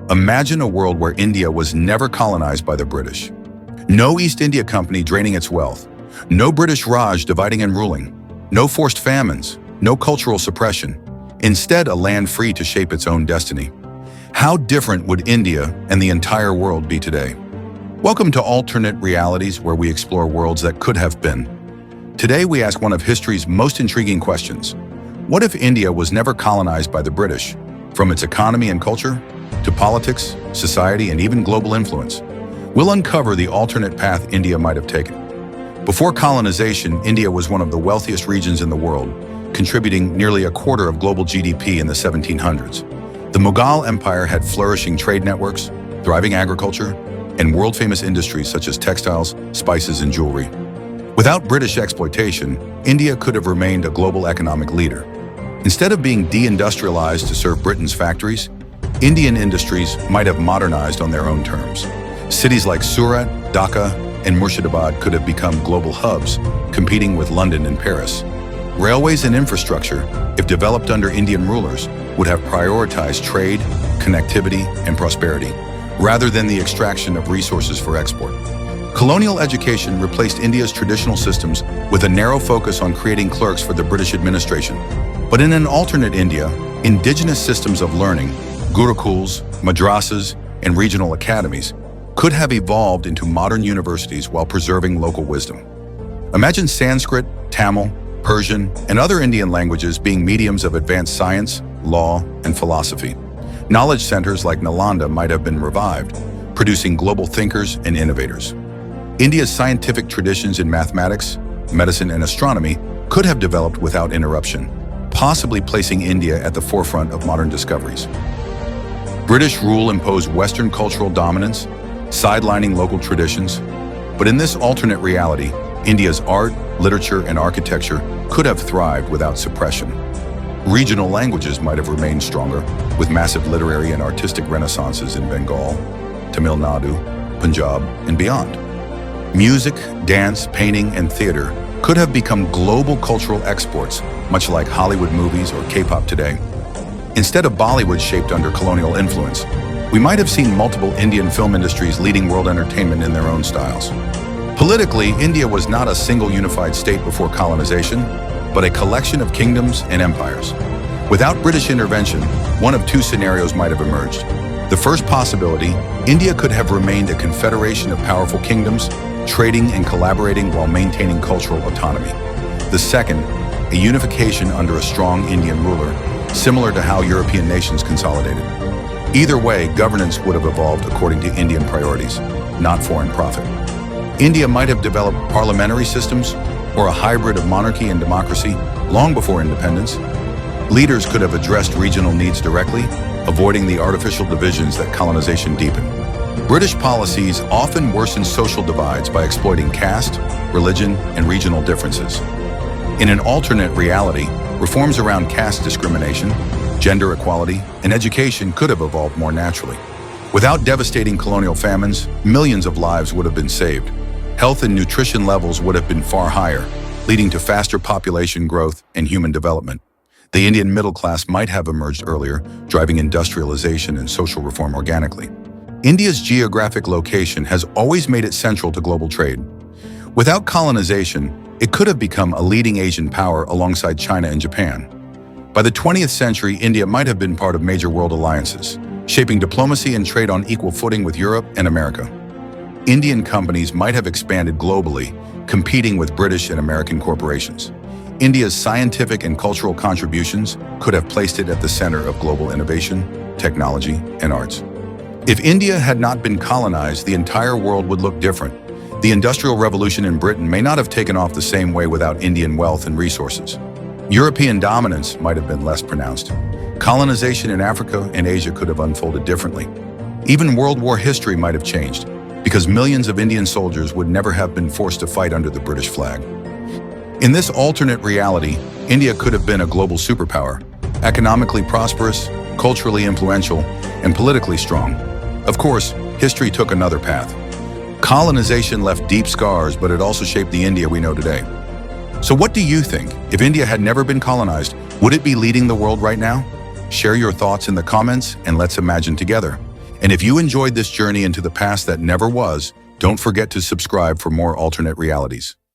Imagine a world where India was never colonized by the British. No East India Company draining its wealth. No British Raj dividing and ruling. No forced famines. No cultural suppression. Instead, a land free to shape its own destiny. How different would India and the entire world be today? Welcome to Alternate Realities, where we explore worlds that could have been. Today, we ask one of history's most intriguing questions. What if India was never colonized by the British? From its economy and culture, to politics, society, and even global influence, we'll uncover the alternate path India might have taken. Before colonization, India was one of the wealthiest regions in the world, contributing nearly a quarter of global GDP in the 1700s. The Mughal Empire had flourishing trade networks, thriving agriculture, and world-famous industries such as textiles, spices, and jewelry. Without British exploitation, India could have remained a global economic leader. Instead of being deindustrialized to serve Britain's factories, Indian industries might have modernized on their own terms. Cities like Surat, Dhaka, and Murshidabad could have become global hubs, competing with London and Paris. Railways and infrastructure, if developed under Indian rulers, would have prioritized trade, connectivity, and prosperity, rather than the extraction of resources for export. Colonial education replaced India's traditional systems with a narrow focus on creating clerks for the British administration. But in an alternate India, indigenous systems of learning, gurukuls, madrasas, and regional academies, could have evolved into modern universities while preserving local wisdom. Imagine Sanskrit, Tamil, Persian, and other Indian languages being mediums of advanced science, law, and philosophy. Knowledge centers like Nalanda might have been revived, producing global thinkers and innovators. India's scientific traditions in mathematics, medicine, and astronomy could have developed without interruption, possibly placing India at the forefront of modern discoveries. British rule imposed Western cultural dominance, sidelining local traditions. But in this alternate reality, India's art, literature, and architecture could have thrived without suppression. Regional languages might have remained stronger, with massive literary and artistic renaissances in Bengal, Tamil Nadu, Punjab, and beyond. Music, dance, painting, and theater could have become global cultural exports, much like Hollywood movies or K-pop today. Instead of Bollywood shaped under colonial influence, we might have seen multiple Indian film industries leading world entertainment in their own styles. Politically, India was not a single unified state before colonization, but a collection of kingdoms and empires. Without British intervention, one of two scenarios might have emerged. The first possibility, India could have remained a confederation of powerful kingdoms, trading and collaborating while maintaining cultural autonomy. The second, a unification under a strong Indian ruler, similar to how European nations consolidated. Either way, governance would have evolved according to Indian priorities, not foreign profit. India might have developed parliamentary systems or a hybrid of monarchy and democracy long before independence. Leaders could have addressed regional needs directly, avoiding the artificial divisions that colonization deepened. British policies often worsened social divides by exploiting caste, religion, and regional differences. In an alternate reality, reforms around caste discrimination, gender equality, and education could have evolved more naturally. Without devastating colonial famines, millions of lives would have been saved. Health and nutrition levels would have been far higher, leading to faster population growth and human development. The Indian middle class might have emerged earlier, driving industrialization and social reform organically. India's geographic location has always made it central to global trade. Without colonization, it could have become a leading Asian power alongside China and Japan. By the 20th century, India might have been part of major world alliances, shaping diplomacy and trade on equal footing with Europe and America. Indian companies might have expanded globally, competing with British and American corporations. India's scientific and cultural contributions could have placed it at the center of global innovation, technology, and arts. If India had not been colonized, the entire world would look different. The Industrial Revolution in Britain may not have taken off the same way without Indian wealth and resources. European dominance might have been less pronounced. Colonization in Africa and Asia could have unfolded differently. Even World War history might have changed, because millions of Indian soldiers would never have been forced to fight under the British flag. In this alternate reality, India could have been a global superpower, economically prosperous, culturally influential, and politically strong. Of course, history took another path. Colonization left deep scars, but it also shaped the India we know today. So what do you think? If India had never been colonized, would it be leading the world right now? Share your thoughts in the comments and let's imagine together. And if you enjoyed this journey into the past that never was, don't forget to subscribe for more alternate realities.